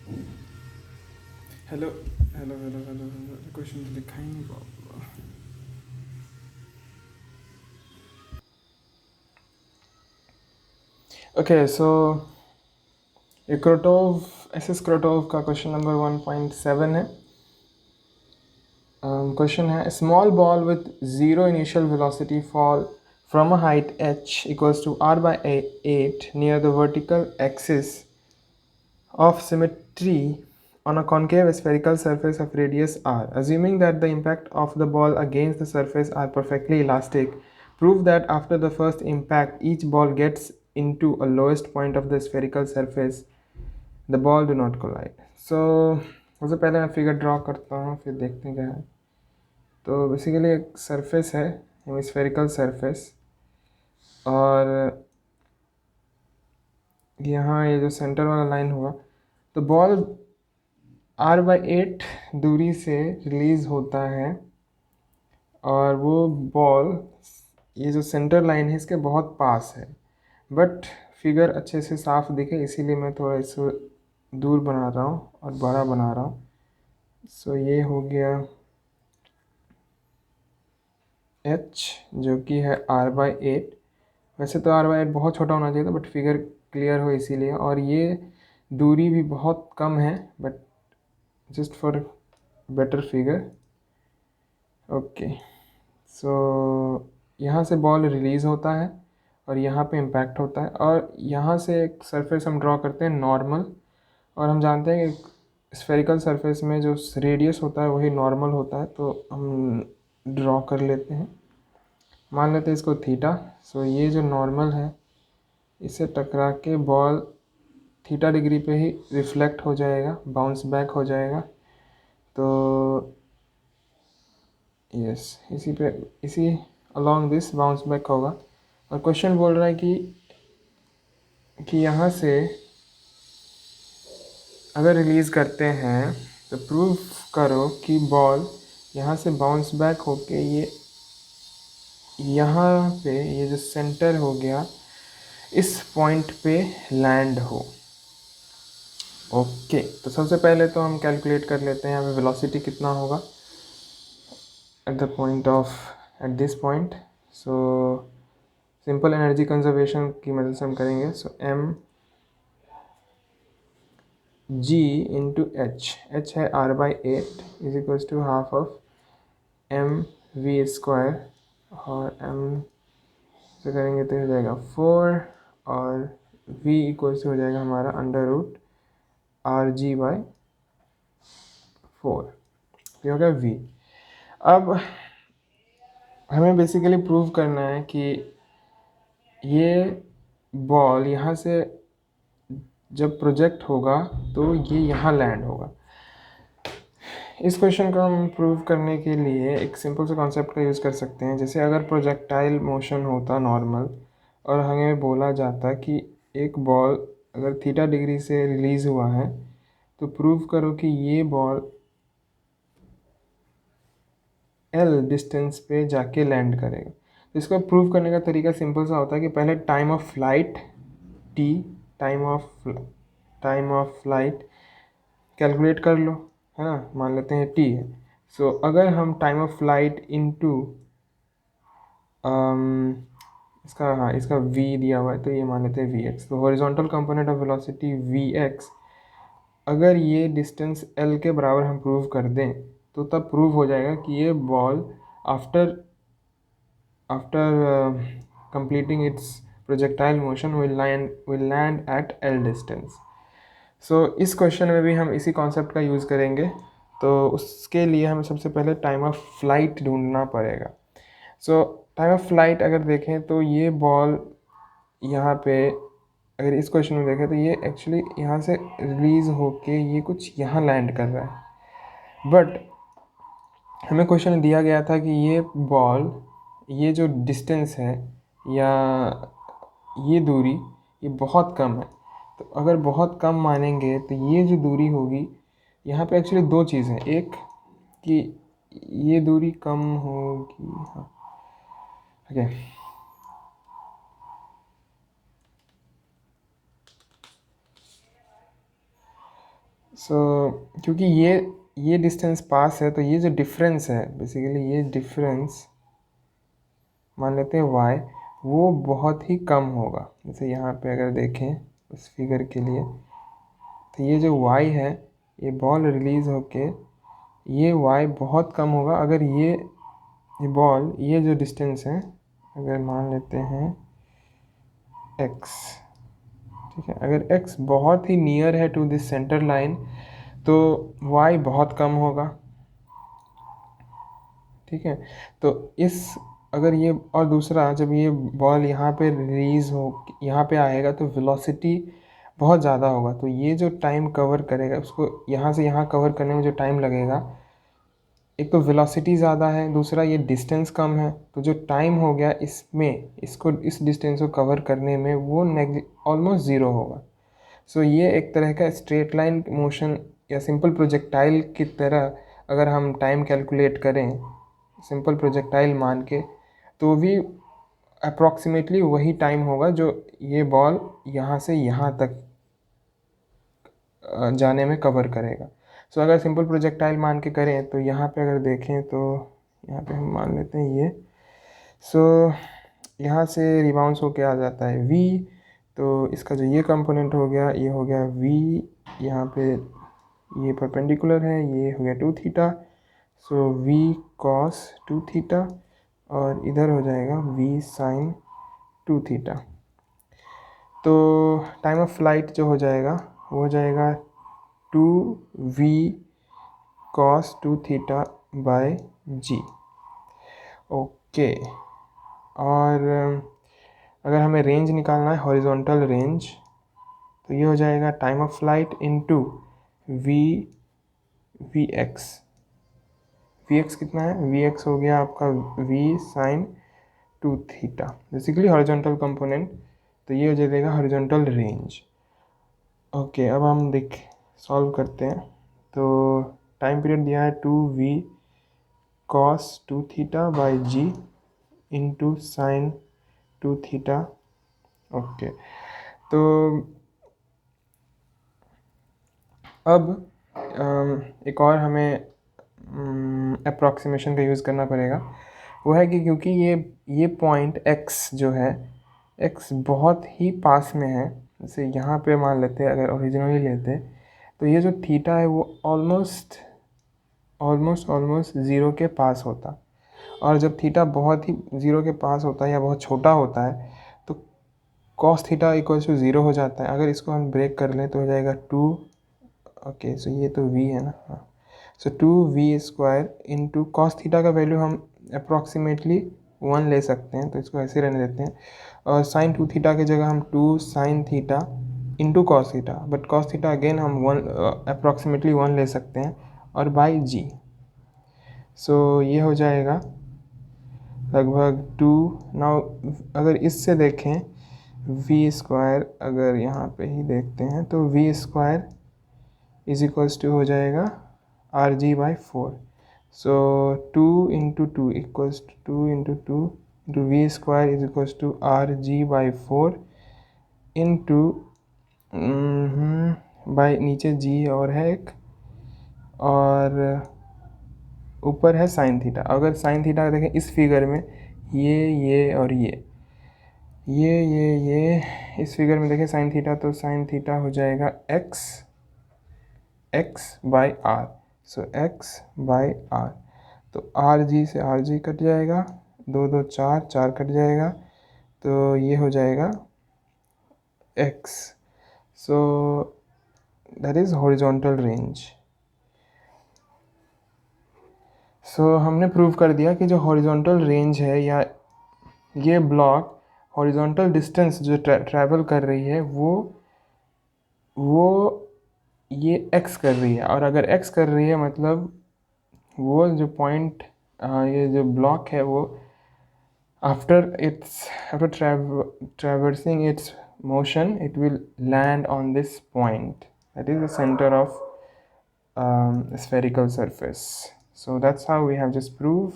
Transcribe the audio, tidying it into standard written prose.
Hello hello hello hello hello, question तो लिखा ही नहीं पाऊंगा. ओके सो ये क्रोटोव एस एस क्रोटोव का क्वेश्चन नंबर 1.7 है. क्वेश्चन है small ball with zero initial velocity fall from a height h equals to r by 8 near the vertical axis of symmetry on a concave spherical surface of radius r. Assuming that the impact of the ball against the surface are perfectly elastic, prove that after the first impact each ball gets into a lowest point of the spherical surface, the ball do not collide. So सबसे पहले मैं figure draw करता हूँ, फिर देखते हैं क्या है. तो बेसिकली एक सरफेस है, हेमिस्फेरिकल सरफेस, और यहाँ ये जो सेंटर वाला लाइन हुआ, तो बॉल r/8 दूरी से रिलीज़ होता है, और वो बॉल ये जो सेंटर लाइन है इसके बहुत पास है. बट फिगर अच्छे से साफ दिखे इसीलिए मैं थोड़ा इसको दूर बना रहा हूँ और बड़ा बना रहा हूँ. सो ये हो गया h जो कि है r/8. वैसे तो r/8 बहुत छोटा होना चाहिए था, बट फिगर क्लियर हो इसीलिए. और ये दूरी भी बहुत कम है, but just for better figure. Okay so यहाँ से बॉल रिलीज़ होता है और यहाँ पे इम्पैक्ट होता है, और यहाँ से एक सरफेस हम ड्रॉ करते हैं नॉर्मल. और हम जानते हैं कि स्फेरिकल सरफेस में जो रेडियस होता है वही नॉर्मल होता है, तो हम ड्रॉ कर लेते हैं. मान लेते हैं इसको थीटा. सो ये जो नॉर्मल है इससे टकरा के बॉल थीटा डिग्री पे ही रिफ्लेक्ट हो जाएगा, बाउंस बैक हो जाएगा. तो यस इसी अलॉन्ग दिस बाउंस बैक होगा. और क्वेश्चन बोल रहा है कि यहाँ से अगर रिलीज़ करते हैं तो प्रूव करो कि बॉल यहाँ से बाउंस बैक होके ये यहाँ पे ये जो सेंटर हो गया इस पॉइंट पे लैंड हो. ओके तो सबसे पहले तो हम कैलकुलेट कर लेते हैं यहाँ पे वेलोसिटी कितना होगा at the point of at this point. So simple energy conservation की मदद से हम करेंगे. So m g into h है r/8 is equals to half of mv². और m से करेंगे तो हो जाएगा 4, और v इक्वल्स टू हो जाएगा हमारा √rg/4. ये हो गया v. अब हमें बेसिकली प्रूव करना है कि ये बॉल यहाँ से जब प्रोजेक्ट होगा तो ये यहाँ लैंड होगा. इस क्वेश्चन को हम प्रूव करने के लिए एक सिंपल से कॉन्सेप्ट का यूज़ कर सकते हैं. जैसे अगर प्रोजेक्टाइल मोशन होता नॉर्मल और हमें बोला जाता कि एक बॉल अगर थीटा डिग्री से रिलीज़ हुआ है तो प्रूव करो कि ये बॉल एल डिस्टेंस पे जाके लैंड करेगा. तो इसको प्रूव करने का तरीका सिंपल सा होता है कि पहले time of flight T, time of flight calculate कर लो, है ना. मान लेते हैं टी है. सो अगर हम टाइम ऑफ फ्लाइट इनटू इसका v दिया हुआ है तो ये मान लेते हैं vx. तो horizontal component of velocity vx अगर ये डिस्टेंस l के बराबर हम प्रूव कर दें तो तब प्रूव हो जाएगा कि ये ball after completing its projectile motion will land at l distance. सो इस क्वेश्चन में भी हम इसी कॉन्सेप्ट का यूज़ करेंगे. तो उसके लिए हमें सबसे पहले टाइम ऑफ फ्लाइट ढूंढना पड़ेगा. सो टाइम ऑफ फ्लाइट अगर देखें तो ये बॉल यहाँ पे अगर इस क्वेश्चन में देखें तो ये एक्चुअली यहाँ से रिलीज़ होके ये कुछ यहाँ लैंड कर रहा है. बट हमें क्वेश्चन दिया गया था कि ये बॉल ये जो डिस्टेंस है या ये दूरी ये बहुत कम है. तो अगर बहुत कम मानेंगे तो ये जो दूरी होगी यहाँ पे एक्चुअली दो चीज़ हैं. एक कि ये दूरी कम होगी, हाँ ओके. क्योंकि ये डिस्टेंस पास है, तो ये जो डिफरेंस है बेसिकली, ये डिफरेंस मान लेते हैं y, वो बहुत ही कम होगा। जैसे यहाँ पे अगर देखें उस फिगर के लिए, तो ये जो y है, ये बॉल रिलीज़ होके ये y बहुत कम होगा अगर ये बॉल, ये जो डिस्टेंस है अगर मान लेते हैं x, ठीक है, अगर x बहुत ही नियर है टू दिस सेंटर लाइन, तो y बहुत कम होगा, ठीक है। तो इस अगर ये, और दूसरा जब ये बॉल यहाँ पे रिलीज़ हो, यहाँ पे आएगा, तो वेलोसिटी बहुत ज़्यादा होगा, तो ये जो टाइम कवर करेगा उसको यहाँ से यहाँ कवर करने में जो टाइम लगेगा, एक तो वेलोसिटी ज़्यादा है, दूसरा ये डिस्टेंस कम है, तो जो टाइम हो गया इसमें, इसको इस डिस्टेंस को कवर करने में, वो ऑलमोस्ट ज़ीरो होगा। सो ये एक तरह का स्ट्रेट लाइन मोशन या सिंपल प्रोजेक्टाइल की तरह अगर हम टाइम कैलकुलेट करें सिंपल प्रोजेक्टाइल मान के, तो भी अप्रॉक्सीमेटली वही टाइम होगा जो ये बॉल यहाँ से यहाँ तक जाने में कवर करेगा। सो अगर सिंपल प्रोजेक्टाइल मान के करें, तो यहाँ पे अगर देखें तो यहाँ पे हम मान लेते हैं ये, सो यहाँ से रिबाउंस होके आ जाता है v, तो इसका जो ये कंपोनेंट हो गया, ये हो गया v, यहाँ पे ये परपेंडिकुलर है, ये हो गया 2 थीटा, सो v cos 2 थीटा, और इधर हो जाएगा v sin 2 थीटा। तो टाइम ऑफ फ्लाइट जो हो जाएगा वो हो जाएगा 2v cos 2 theta by g। Okay, और अगर हमें रेंज निकालना है, हॉरिजॉन्टल रेंज, तो ये हो जाएगा time of flight into V X कितना है, वी एक्स हो गया आपका v sin 2 theta, basically horizontal component, तो ये हो जाएगा हॉरिजॉन्टल रेंज। ओके, अब हम सॉल्व करते हैं। तो टाइम पीरियड दिया है 2v cos 2 theta by g into sine 2 theta. Okay, तो अब एक और हमें अप्रॉक्सीमेशन का यूज़ करना पड़ेगा। वो है कि क्योंकि ये पॉइंट x जो है, x बहुत ही पास में है, जैसे यहाँ पे मान लेते हैं, अगर ओरिजिनली लेते तो ये जो थीटा है वो ऑलमोस्ट ज़ीरो के पास होता, और जब थीटा बहुत ही ज़ीरो के पास होता है या बहुत छोटा होता है, तो cos theta equals to zero हो जाता है। अगर इसको हम ब्रेक कर लें तो हो जाएगा 2, ओके, सो ये तो v है ना, हाँ, सो 2v² इंटू कॉस थीटा का वैल्यू हम अप्रॉक्सीमेटली 1 ले सकते हैं, तो इसको ऐसे रहने देते हैं, और साइन 2 थीटा की जगह हम 2 sine theta into cos theta, but cos theta again हम 1 अप्रॉक्सीमेटली 1 ले सकते हैं, और बाई g। सो ये हो जाएगा लगभग 2। नाउ अगर इससे देखें v², अगर यहाँ पे ही देखते हैं तो v² इज इक्वल्स टू हो जाएगा rg/4। So 2 into 2 equals to 2 into 2 into v² is equals to rg/4 into by नीचे g और है एक, और ऊपर है साइन थीटा। अगर साइन थीटा देखें इस फिगर में, ये और ये इस फिगर में देखें साइन थीटा, तो साइन थीटा हो जाएगा x/r, सो x/r, तो rg से rg कट जाएगा, 2 2 4 4 कट जाएगा, तो ये हो जाएगा x। So that is horizontal range. So हमने प्रूव कर दिया कि जो हॉरिजॉन्टल रेंज है, या ये ब्लॉक हॉरिजॉन्टल डिस्टेंस जो ट्रैवल कर रही है, वो ये x कर रही है, और अगर x कर रही है मतलब वो जो पॉइंट, ये जो ब्लॉक है, वो after traversing its motion, it will land on this point, that is the center of spherical surface. So that's how we have just proved